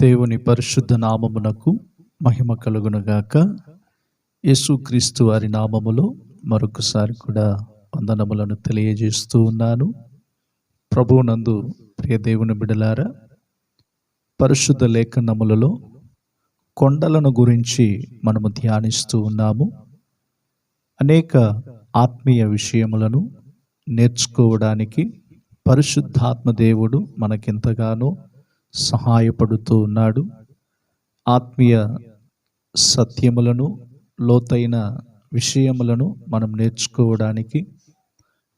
దేవుని పరిశుద్ధ నామమునకు మహిమ కలుగునుగాక. యేసుక్రీస్తు వారి నామములో మరొకసారి కూడా వందనములను తెలియజేస్తూ ఉన్నాను. ప్రభువునందు ప్రియ దేవుని బిడలారా, పరిశుద్ధ లేఖనములలో కొండలను గురించి మనము ధ్యానిస్తూ ఉన్నాము. అనేక ఆత్మీయ విషయములను నేర్చుకోవడానికి పరిశుద్ధాత్మ దేవుడు మనకెంతగానో సహాయపడుతూ ఉన్నాడు. ఆత్మీయ సత్యములను, లోతైన విషయములను మనం నేర్చుకోవడానికి,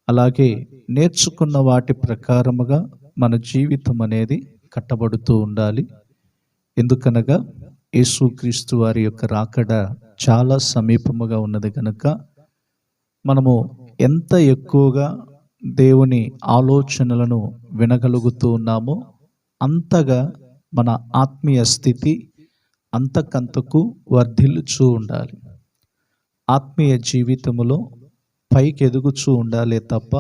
అలాగే నేర్చుకున్న వాటి ప్రకారముగా మన జీవితం అనేది కట్టబడుతూ ఉండాలి. ఎందుకనగా యేసుక్రీస్తు వారి యొక్క రాకడ చాలా సమీపముగా ఉన్నది కనుక మనము ఎంత ఎక్కువగా దేవుని ఆలోచనలను వినగలుగుతూ ఉన్నామో అంతగా మన ఆత్మీయ స్థితి అంతకంతకు వర్ధిల్లుచూ ఉండాలి. ఆత్మీయ జీవితములో పైకి ఎదుగుచూ ఉండాలి తప్ప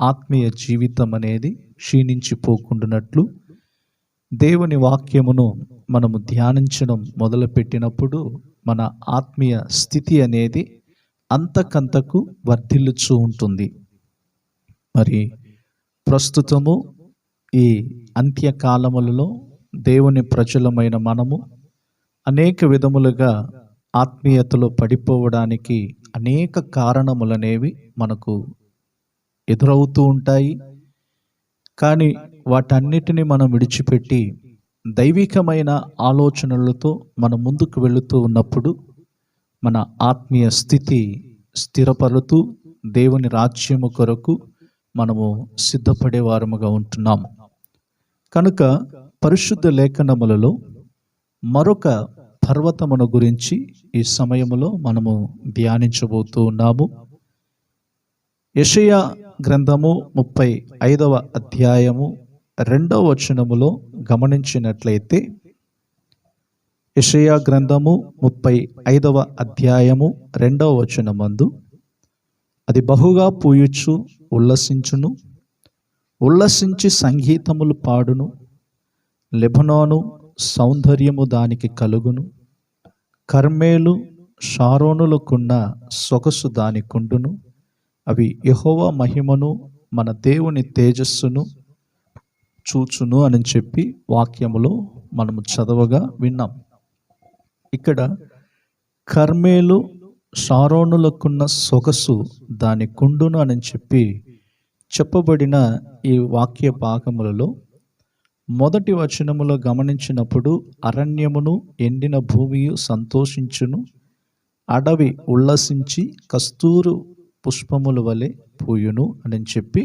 ఆత్మీయ జీవితం అనేది క్షీణించిపోకుండానట్లు దేవుని వాక్యమును మనము ధ్యానించడం మొదలుపెట్టినప్పుడు మన ఆత్మీయ స్థితి అనేది అంతకంతకు వర్ధిల్లుచూ ఉంటుంది. మరి ప్రస్తుతము ఈ అంత్యకాలములలో దేవుని ప్రజలమైన మనము అనేక విధములుగా ఆత్మీయతలో పడిపోవడానికి అనేక కారణములనేవి మనకు ఎదురవుతూ ఉంటాయి. కానీ వాటన్నిటిని మనం విడిచిపెట్టి దైవికమైన ఆలోచనలతో మనం ముందుకు వెళుతూ ఉన్నప్పుడు మన ఆత్మీయ స్థితి స్థిరపడుతూ దేవుని రాజ్యము కొరకు మనము సిద్ధపడే వారముగా ఉంటున్నాము. కనుక పరిశుద్ధ లేఖనములలో మరొక పర్వతమును గురించి ఈ సమయములో మనము ధ్యానించబోతూ ఉన్నాము. యెషయా గ్రంథము 35వ అధ్యాయము 2వ వచనములో గమనించినట్లయితే, యెషయా గ్రంథము 35వ అధ్యాయము 2వ వచనమందు, అది బహుగా పూయుచు ఉల్లసించును, ఉల్లసించి సంగీతములు పాడును, లెబనోను సౌందర్యము దానికి కలుగును, కర్మేలు షారోనులకున్న సొగసు దానికుండును, అవి యెహోవా మహిమను మన దేవుని తేజస్సును చూచును అని చెప్పి వాక్యములో మనము చదవగా విన్నాం. ఇక్కడ కర్మేలు షారోనులకున్న సొగసు దాని కుండును అని చెప్పి చెప్పబడిన ఈ వాక్య భాగములలో మొదటి వచనములో గమనించినప్పుడు, అరణ్యమును ఎండిన భూమియు సంతోషించును, అడవి ఉల్లసించి కస్తూరు పుష్పముల వలె పూయును అని చెప్పి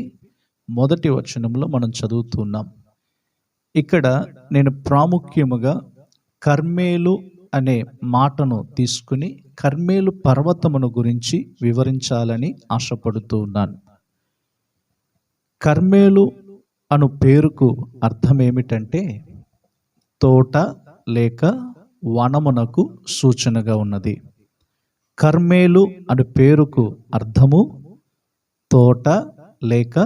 మొదటి వచనంలో మనం చదువుతున్నాం. ఇక్కడ నేను ప్రాముఖ్యముగా కర్మేలు అనే మాటను తీసుకుని కర్మేలు పర్వతమును గురించి వివరించాలని ఆశపడుతూ ఉన్నాను. కర్మేలు అను పేరుకు అర్థం ఏమిటంటే తోట లేక వనమునకు సూచనగా ఉన్నది. కర్మేలు అను పేరుకు అర్థము తోట లేక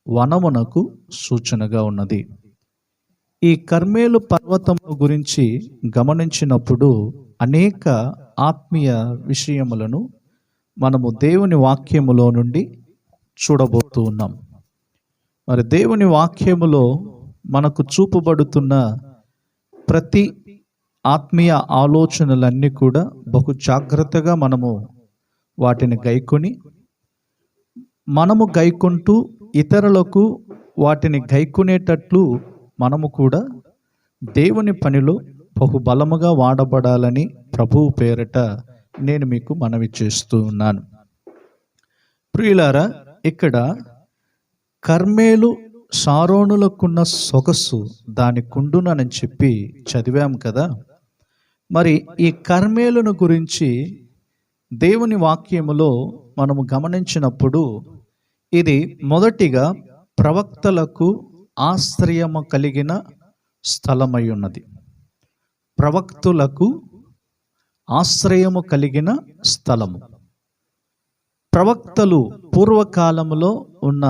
వనమునకు సూచనగా ఉన్నది. ఈ కర్మేలు పర్వతము గురించి గమనించినప్పుడు అనేక ఆత్మీయ విషయములను మనము దేవుని వాక్యములో నుండి చూడబోతూ ఉన్నాం. మరి దేవుని వాక్యములో మనకు చూపబడుతున్న ప్రతి ఆత్మీయ ఆలోచనలన్నీ కూడా బహు జాగ్రత్తగా మనము వాటిని గైకొని, మనము గైకుంటూ ఇతరులకు వాటిని గైకొనేటట్లు మనము కూడా దేవుని పనిలో బహుబలముగా వాడబడాలని ప్రభువు పేరట నేను మీకు మనవి చేస్తూ ఉన్నాను. ప్రియులారా, ఇక్కడ కర్మేలు షారోనులకున్న సొగసు దాని కుండునని చెప్పి చదివాం కదా. మరి ఈ కర్మేలును గురించి దేవుని వాక్యములో మనము గమనించినప్పుడు ఇది మొదటిగా ప్రవక్తలకు ఆశ్రయము కలిగిన స్థలమై ఉన్నది. ప్రవక్తులకు ఆశ్రయము కలిగిన స్థలము. ప్రవక్తలు పూర్వకాలములో ఉన్న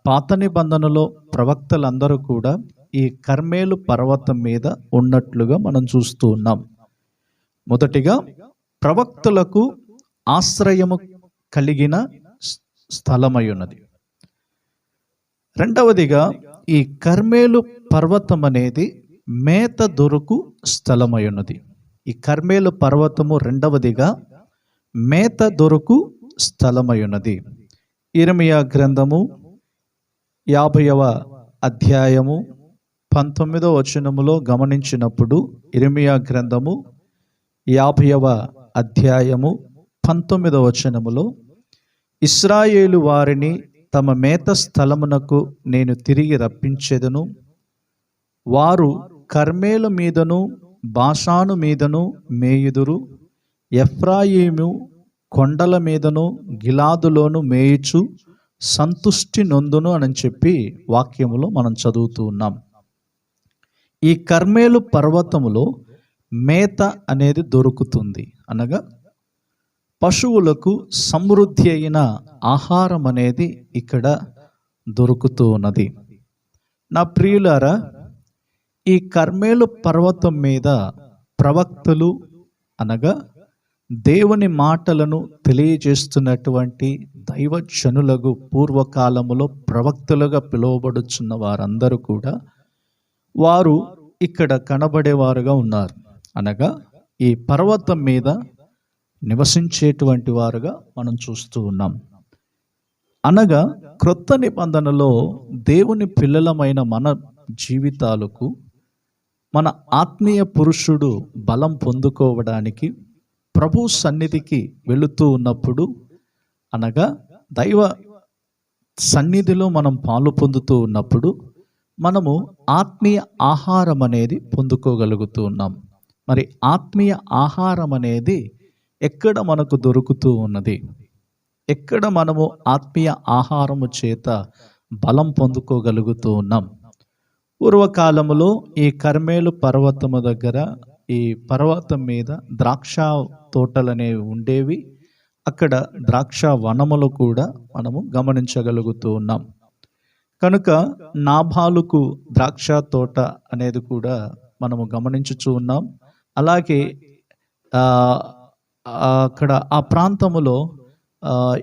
పాత నిబంధనలో ప్రవక్తలందరూ కూడా ఈ కర్మేలు పర్వతం మీద ఉన్నట్లుగా మనం చూస్తూ ఉన్నాం. మొదటిగా ప్రవక్తలకు ఆశ్రయము కలిగిన స్థలమై ఉన్నది. రెండవదిగా ఈ కర్మేలు పర్వతం అనేది మేత దొరుకు స్థలమై ఉన్నది. ఈ కర్మేలు పర్వతము రెండవదిగా మేత దొరుకు స్థలమై ఉన్నది. ఇర్మియా గ్రంథము 50వ అధ్యాయము 19వ వచనములో గమనించినప్పుడు, ఇర్మియా గ్రంథము 50వ అధ్యాయము 19వ వచనములో, ఇశ్రాయేలు వారిని తమ మేత స్థలమునకు నేను తిరిగి రప్పించెదను, వారు కర్మేలు మీదను బాషాను మీదను మేయుదురు, ఎఫ్రాయిము కొండల మీదను గిలాదులోను మేయుచు సంతుష్టి నొందును అని చెప్పి వాక్యములో మనం చదువుతూ ఉన్నాం. ఈ కర్మేలు పర్వతములో మేత అనేది దొరుకుతుంది, అనగా పశువులకు సమృద్ధి అయిన ఆహారం అనేది ఇక్కడ దొరుకుతూ ఉన్నది. నా ప్రియులారా, ఈ కర్మేలు పర్వతం మీద ప్రవక్తలు అనగా దేవుని మాటలను తెలియజేస్తున్నటువంటి దైవజనులకు పూర్వకాలములో ప్రవక్తలుగా పిలువబడుచున్న వారందరూ కూడా వారు ఇక్కడ కనబడేవారుగా ఉన్నారు. అనగా ఈ పర్వతం మీద నివసించేటువంటి వారుగా మనం చూస్తూ ఉన్నాం. అనగా క్రొత్త నిబంధనలో దేవుని పిల్లలమైన మన జీవితాలకు, మన ఆత్మీయ పురుషుడు బలం పొందుకోవడానికి ప్రభు సన్నిధికి వెళుతూ ఉన్నప్పుడు, అనగా దైవ సన్నిధిలో మనం పాలు పొందుతూ ఉన్నప్పుడు మనము ఆత్మీయ ఆహారం అనేది పొందుకోగలుగుతూ ఉన్నాం. మరి ఆత్మీయ ఆహారం అనేది ఎక్కడ మనకు దొరుకుతూ ఉన్నది? ఎక్కడ మనము ఆత్మీయ ఆహారము చేత బలం పొందుకోగలుగుతూ ఉన్నాం? పూర్వకాలములో ఈ కర్మేలు పర్వతము దగ్గర, ఈ పర్వతం మీద ద్రాక్ష తోటలు అనేవి ఉండేవి. అక్కడ ద్రాక్ష వనములు కూడా మనము గమనించగలుగుతూ ఉన్నాం. కనుక నాబాలుకు ద్రాక్ష తోట అనేది కూడా మనము గమనించుచూ ఉన్నాం. అలాగే అక్కడ ఆ ప్రాంతములో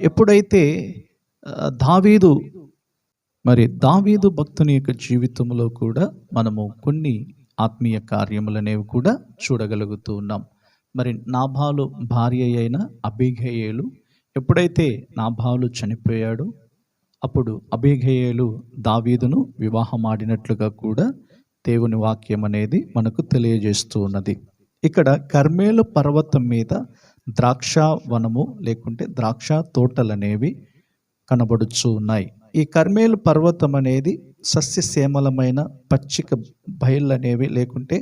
ఎప్పుడైతే దావీదు భక్తుని యొక్క జీవితంలో కూడా మనము కొన్ని ఆత్మీయ కార్యములనేవి కూడా చూడగలుగుతూ ఉన్నాం. మరి నాబాలు భార్య అయిన అబీగయేలు, ఎప్పుడైతే నాబాలు చనిపోయాడో అప్పుడు అబీగయేలు దావీదును వివాహమాడినట్లుగా కూడా దేవుని వాక్యం అనేది మనకు తెలియజేస్తూ ఉన్నది. ఇక్కడ కర్మేలు పర్వతం మీద ద్రాక్ష వనము లేకుంటే ద్రాక్ష తోటలు అనేవి కనబడుచు ఉన్నాయి. ఈ కర్మేలు పర్వతం అనేది సస్యశ్యామలమైన పచ్చిక బయళ్ళు అనేవి లేకుంటే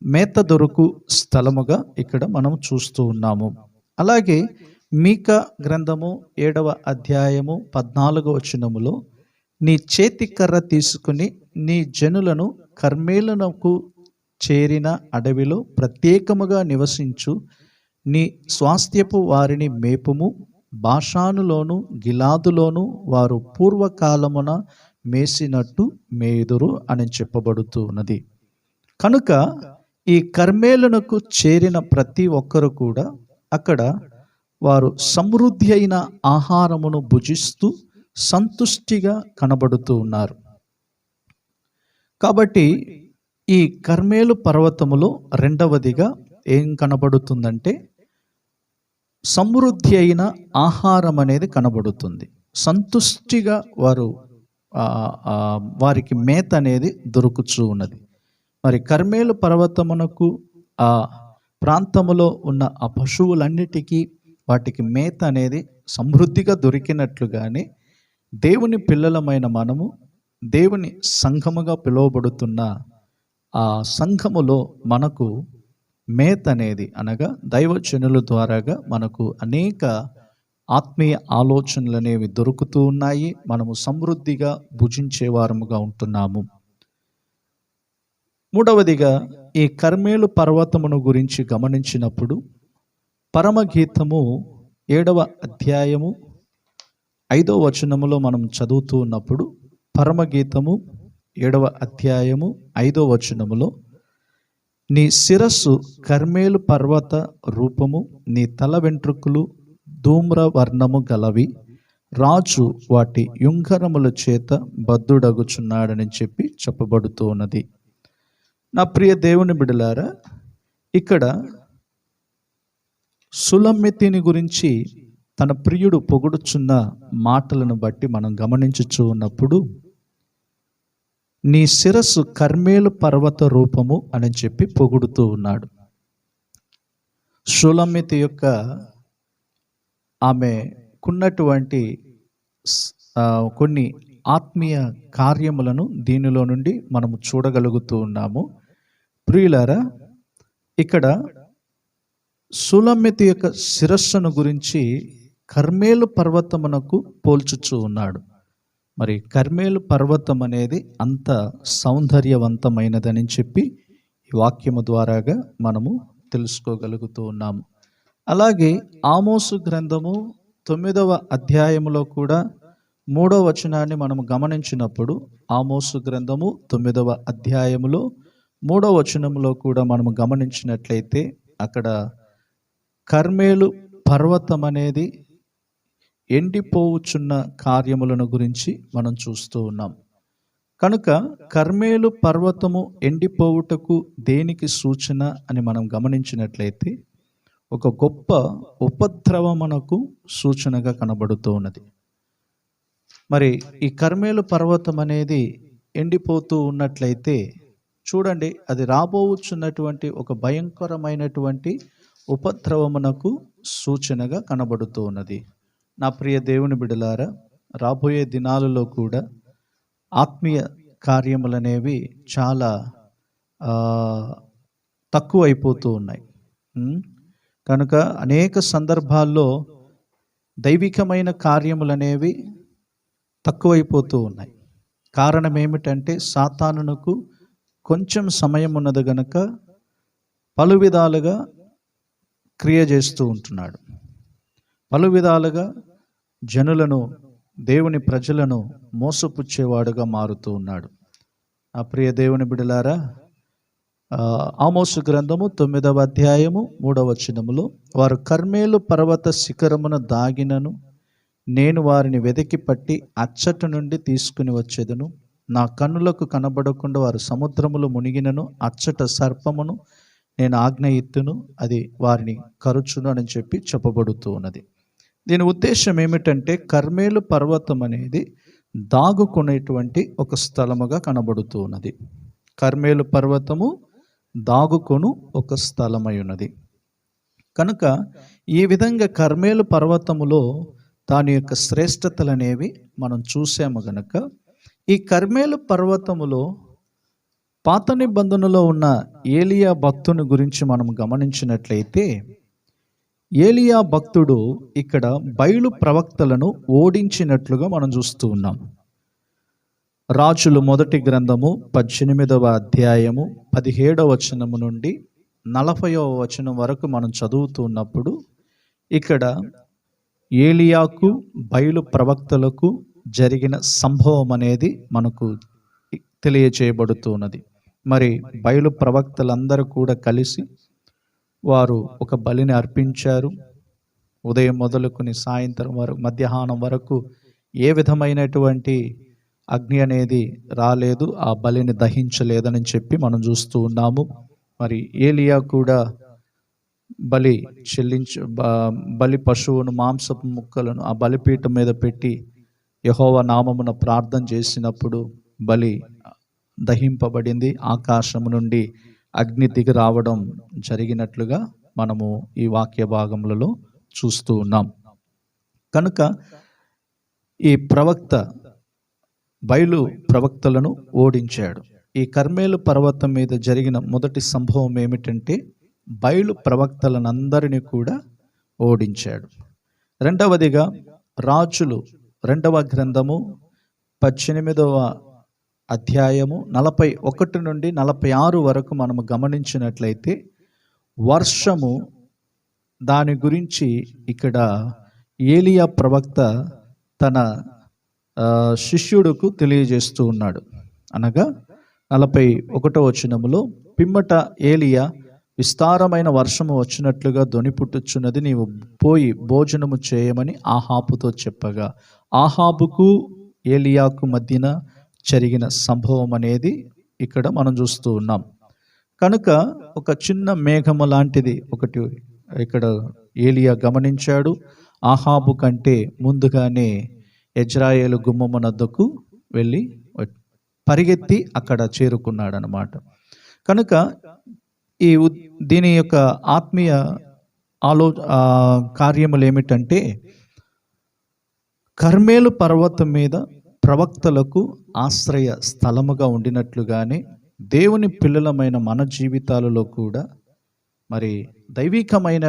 మేత దొరుకు స్థలముగా ఇక్కడ మనం చూస్తూ ఉన్నాము. అలాగే మీకా గ్రంథము 7వ అధ్యాయము 14వ వచనములో, నీ చేతి కర్ర తీసుకుని నీ జనులను కర్మేలునకు చేరిన అడవిలో ప్రత్యేకముగా నివసించు, నీ స్వాస్థ్యపు వారిని మేపుము, బాషానులోను గిలాదులోను వారు పూర్వకాలమున మేసినట్టు మేయుదురు అని చెప్పబడుతూ ఉన్నది. కనుక ఈ కర్మేలునకు చేరిన ప్రతి ఒక్కరు కూడా అక్కడ వారు సమృద్ధి అయిన ఆహారమును భుజిస్తూ సంతుష్టిగా కనబడుతూ ఉన్నారు. కాబట్టి ఈ కర్మేలు పర్వతములో రెండవదిగా ఏం కనబడుతుందంటే సమృద్ధి అయిన ఆహారం అనేది కనబడుతుంది. సంతుష్టిగా వారికి మేత అనేది దొరుకుతూ ఉన్నది. మరి కర్మేలు పర్వతమునకు ఆ ప్రాంతములో ఉన్న ఆ పశువులన్నిటికీ వాటికి మేత అనేది సమృద్ధిగా దొరికినట్లుగానే దేవుని పిల్లలమైన మనము దేవుని సంఘముగా పిలువబడుతున్న ఆ సంఘములో మనకు మేత అనేది, అనగా దైవజనుల ద్వారాగా మనకు అనేక ఆత్మీయ ఆలోచనలు అనేవి దొరుకుతూ ఉన్నాయి. మనము సమృద్ధిగా భుజించే వారముగా ఉంటున్నాము. మూడవదిగా ఈ కర్మేలు పర్వతమును గురించి గమనించినప్పుడు పరమగీతము 7వ అధ్యాయము 5వ వచనములో మనం చదువుతూ ఉన్నప్పుడు, పరమగీతము 7వ అధ్యాయము 5వ వచనములో, నీ శిరస్సు కర్మేలు పర్వత రూపము, నీ తల వెంట్రుకలు ధూమ్ర వర్ణము గలవి, రాజు వాటి యుంగరముల చేత బద్ధుడగుచున్నాడని చెప్పబడుతూ ఉన్నది. నా ప్రియ దేవుని బిడ్డలారా, ఇక్కడ సులమ్మెతిని గురించి తన ప్రియుడు పొగుడుచున్న మాటలను బట్టి మనం గమనించుచూ ఉన్నప్పుడు, నీ శిరస్సు కర్మేలు పర్వత రూపము అని పొగుడుతూ ఉన్నాడు. షూలమ్మెతి యొక్క ఆమెకున్నటువంటి కొన్ని ఆత్మీయ కార్యములను దీనిలో నుండి మనము చూడగలుగుతూ ఉన్నాము. ప్రియులారా, ఇక్కడ షూలమ్మెతి యొక్క శిరస్సును గురించి కర్మేలు పర్వతమునకు పోల్చుచూ ఉన్నాడు. మరి కర్మేలు పర్వతం అనేది అంత సౌందర్యవంతమైనదని ఈ వాక్యము ద్వారాగా మనము తెలుసుకోగలుగుతూ ఉన్నాము. అలాగే ఆమోసు గ్రంథము 9వ అధ్యాయములో కూడా 3వ వచనాన్ని మనము గమనించినప్పుడు, ఆమోసు గ్రంథము 9వ అధ్యాయములో 3వ వచనములో కూడా మనము గమనించినట్లయితే, అక్కడ కర్మేలు పర్వతం అనేది ఎండిపోవుచున్న కార్యములను గురించి మనం చూస్తూ ఉన్నాం. కనుక కర్మేలు పర్వతము ఎండిపోవుటకు దేనికి సూచన అని మనం గమనించినట్లయితే, ఒక గొప్ప ఉపద్రవమునకు సూచనగా కనబడుతూ ఉన్నది. మరి ఈ కర్మేలు పర్వతం అనేది ఎండిపోతూ ఉన్నట్లయితే చూడండి, అది రాబోచున్నటువంటి ఒక భయంకరమైనటువంటి ఉపద్రవమునకు సూచనగా కనబడుతూ ఉన్నది. నా ప్రియ దేవుని బిడ్డలారా, రాబోయే దినాలలో కూడా ఆత్మీయ కార్యములనేవి చాలా తక్కువ అయిపోతూ ఉన్నాయి. కనుక అనేక సందర్భాల్లో దైవికమైన కార్యములనేవి తక్కువైపోతూ ఉన్నాయి. కారణం ఏమిటంటే, సాతానునకు కొంచెం సమయం ఉన్నది గనుక పలు విధాలుగా క్రియ చేస్తూ ఉంటున్నాడు. పలు విధాలుగా జనులను, దేవుని ప్రజలను మోసపుచ్చేవాడుగా మారుతూ ఉన్నాడు. ఆ ప్రియ దేవుని బిడ్డలారా, ఆమోసు గ్రంథము 9వ అధ్యాయము 3వ వచనములో, వారు కర్మేలు పర్వత శిఖరమున దాగినను, నేను వారిని వెతికి పట్టి అచ్చట నుండి తీసుకుని వచ్చేదను. నా కన్నులకు కనబడకుండా వారు సముద్రములు మునిగినను, అచ్చట సర్పమును నేను ఆజ్ఞ ఇత్తును, అది వారిని కరుచును అని చెప్పబడుతూ ఉన్నది. దీని ఉద్దేశం ఏమిటంటే, కర్మేలు పర్వతం అనేది దాగుకునేటువంటి ఒక స్థలముగా కనబడుతూ ఉన్నది. కర్మేలు పర్వతము దాగుకొను ఒక స్థలమై ఉన్నది. కనుక ఈ విధంగా కర్మేలు పర్వతములో దాని యొక్క శ్రేష్టతలు అనేవి మనం చూసాము గనక, ఈ కర్మేలు పర్వతములో పాత నిబంధనలో ఉన్న ఏలియా భక్తుని గురించి మనం గమనించినట్లయితే, ఏలియా భక్తుడు ఇక్కడ బయలు ప్రవక్తలను ఓడించినట్లుగా మనం చూస్తూ ఉన్నాం. రాజులు మొదటి గ్రంథము 18వ అధ్యాయము 17వ వచనము నుండి 40వ వచనం వరకు మనం చదువుతున్నప్పుడు, ఇక్కడ ఏలియాకు బయలు ప్రవక్తలకు జరిగిన సంభవం అనేది మనకు తెలియచేయబడుతున్నది. మరి బయలు ప్రవక్తలందరూ కూడా కలిసి వారు ఒక బలిని అర్పించారు. ఉదయం మొదలుకొని సాయంత్రం వరకు, మధ్యాహ్నం వరకు ఏ విధమైనటువంటి అగ్ని అనేది రాలేదు, ఆ బలిని దహించలేదని మనం చూస్తూ ఉన్నాము. మరి ఏలియా కూడా బలి పశువును, మాంసపు ముక్కలను ఆ బలిపీఠం మీద పెట్టి యెహోవా నామమున ప్రార్థన చేసినప్పుడు బలి దహింపబడింది. ఆకాశము నుండి అగ్ని దిగి రావడం జరిగినట్లుగా మనము ఈ వాక్య భాగములలో చూస్తూ ఉన్నాం. కనుక ఈ ప్రవక్త బయలు ప్రవక్తలను ఓడించాడు. ఈ కర్మేలు పర్వతం మీద జరిగిన మొదటి సంభవం ఏమిటంటే, బయలు ప్రవక్తలనందరినీ కూడా ఓడించాడు. రెండవదిగా రాజులు 2వ గ్రంథము 18వ అధ్యాయము 41 నుండి 46 వరకు మనము గమనించినట్లయితే, వర్షము దాని గురించి ఇక్కడ ఏలియా ప్రవక్త తన శిష్యుడుకు తెలియజేస్తూ ఉన్నాడు. అనగా 41వ వచనములో, పిమ్మట ఏలియా, విస్తారమైన వర్షము వచ్చినట్లుగా ధ్వని పుట్టుచున్నది, నీవు పోయి భోజనము చేయమని ఆహాబుతో చెప్పగా, ఆహాబుకు ఏలియాకు మధ్యన జరిగిన సంభవం అనేది ఇక్కడ మనం చూస్తూ ఉన్నాం. కనుక ఒక చిన్న మేఘము లాంటిది ఒకటి ఇక్కడ ఏలియా గమనించాడు. ఆహాబు కంటే ముందుగానే యెజ్రెయేలు గుమ్మమునద్దకు వెళ్ళి పరిగెత్తి అక్కడ చేరుకున్నాడు అన్నమాట. కనుక దీని యొక్క ఆత్మీయ కార్యములు ఏమిటంటే, కర్మేలు పర్వతం మీద ప్రవక్తలకు ఆశ్రయ స్థలముగా ఉండినట్లుగానే దేవుని పిల్లలమైన మన జీవితాలలో కూడా మరి దైవికమైన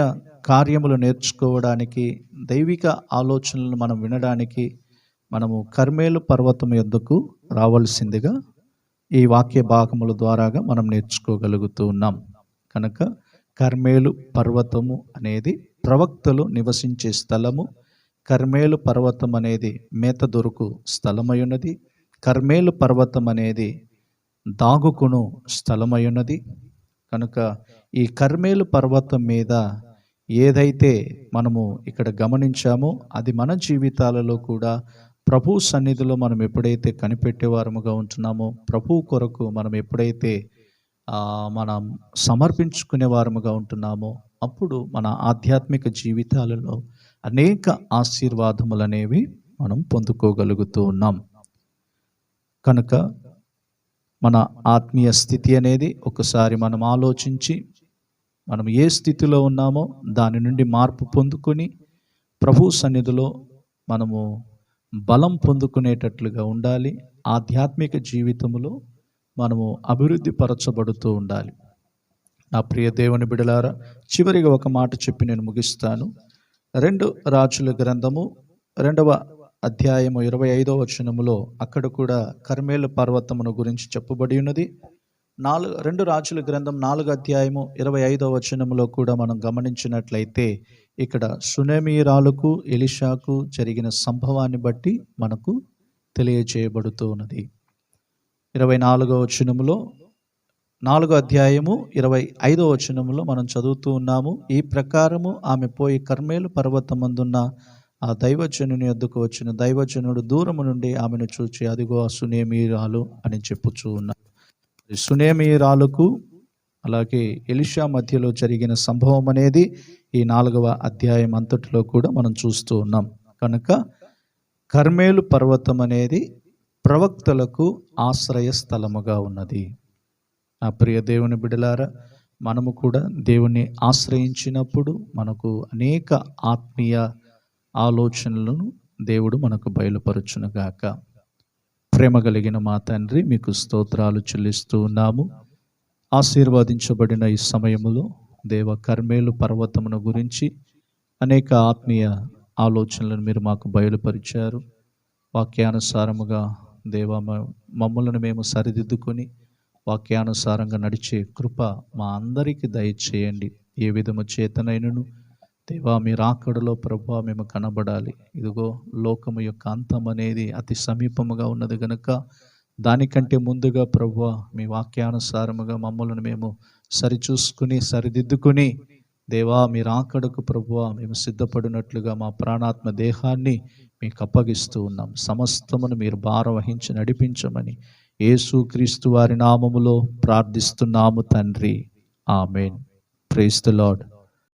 కార్యములు నేర్చుకోవడానికి, దైవిక ఆలోచనలను మనం వినడానికి మనము కర్మేలు పర్వతం యొద్దకు రావాల్సిందిగా ఈ వాక్య భాగముల ద్వారాగా మనం నేర్చుకోగలుగుతూ ఉన్నాం. కనుక కర్మేలు పర్వతము అనేది ప్రవక్తలు నివసించే స్థలము. కర్మేలు పర్వతం అనేది మేత దొరుకు స్థలమయున్నది. కర్మేలు పర్వతం అనేది దాగుకును స్థలమయున్నది. కనుక ఈ కర్మేలు పర్వతం మీద ఏదైతే మనము ఇక్కడ గమనించామో అది మన జీవితాలలో కూడా ప్రభు సన్నిధిలో మనం ఎప్పుడైతే కనిపెట్టేవారముగా ఉంటున్నామో, ప్రభు కొరకు మనం ఎప్పుడైతే మనం సమర్పించుకునే వారముగా ఉంటున్నామో, అప్పుడు మన ఆధ్యాత్మిక జీవితాలలో అనేక ఆశీర్వాదములు అనేవి మనం పొందుకోగలుగుతూ ఉన్నాం. కనుక మన ఆత్మీయ స్థితి అనేది ఒకసారి మనం ఆలోచించి, మనం ఏ స్థితిలో ఉన్నామో దాని నుండి మార్పు పొందుకొని ప్రభు సన్నిధిలో మనము బలం పొందుకునేటట్లుగా ఉండాలి. ఆధ్యాత్మిక జీవితంలో మనము అభివృద్ధి పరచబడుతూ ఉండాలి. నా ప్రియ దేవుని బిడలారా, చివరిగా ఒక మాట చెప్పి నేను ముగిస్తాను. 2 రాజుల గ్రంథము 2వ అధ్యాయము 25వ వచనములో అక్కడ కూడా కర్మేలు పర్వతమును గురించి చెప్పబడి ఉన్నది. 2 రాజుల గ్రంథం 4వ అధ్యాయము 25వ వచనములో కూడా మనం గమనించినట్లయితే ఇక్కడ షూనేమీయురాలుకు ఎలీషాకు జరిగిన సంభవాన్ని బట్టి మనకు తెలియజేయబడుతూ ఉన్నది. 24వ వచనములో 4వ అధ్యాయము 25వ వచనములో మనం చదువుతూ ఉన్నాము. ఈ ప్రకారము ఆమె పోయి కర్మేలు పర్వతమందున్న ఆ దైవజనుని వద్దకు వచ్చిన దైవజనుడు దూరము నుండి ఆమెను చూచి, అదిగో ఆ షూనేమీయురాలు అని చెప్పుచూ ఉన్నాడు. షూనేమీయురాలుకు అలాగే ఎలీషా మధ్యలో జరిగిన సంభవం అనేది ఈ 4వ అధ్యాయం అంతటిలో కూడా మనం చూస్తూ ఉన్నాం. కనుక కర్మేలు పర్వతం అనేది ప్రవక్తలకు ఆశ్రయ స్థలముగా ఉన్నది. నా ప్రియ దేవుని బిడలారా, మనము కూడా దేవుణ్ణి ఆశ్రయించినప్పుడు మనకు అనేక ఆత్మీయ ఆలోచనలను దేవుడు మనకు బయలుపరచునుగాక. ప్రేమ కలిగిన మా తండ్రి, మీకు స్తోత్రాలు చెల్లిస్తూ ఉన్నాము. ఆశీర్వదించబడిన ఈ సమయములో దేవ, కర్మేలు పర్వతమును గురించి అనేక ఆత్మీయ ఆలోచనలను మీరు మాకు బయలుపరిచారు. వాక్యానుసారముగా దేవ, మమ్మల్ని మేము సరిదిద్దుకొని వాక్యానుసారంగా నడిచే కృప మా అందరికీ దయచేయండి. ఏ విధము చేతనైనను దేవా, మీ రాకడలో ప్రభువా మేము కనబడాలి. ఇదిగో లోకము యొక్క అంతం అనేది అతి సమీపముగా ఉన్నది గనుక దానికంటే ముందుగా ప్రభువా మీ వాక్యానుసారముగా మమ్మల్ని మేము సరిచూసుకుని సరిదిద్దుకుని దేవా, మీ రాకడకు ప్రభువా మేము సిద్ధపడినట్లుగా మా ప్రాణాత్మ దేహాన్ని మీకు అప్పగిస్తూ ఉన్నాం. సమస్తమును మీరు భారం వహించి నడిపించమని యేసుక్రీస్తు వారి నామములో ప్రార్థిస్తున్నాము తండ్రి. ఆమేన్. Praise the lord.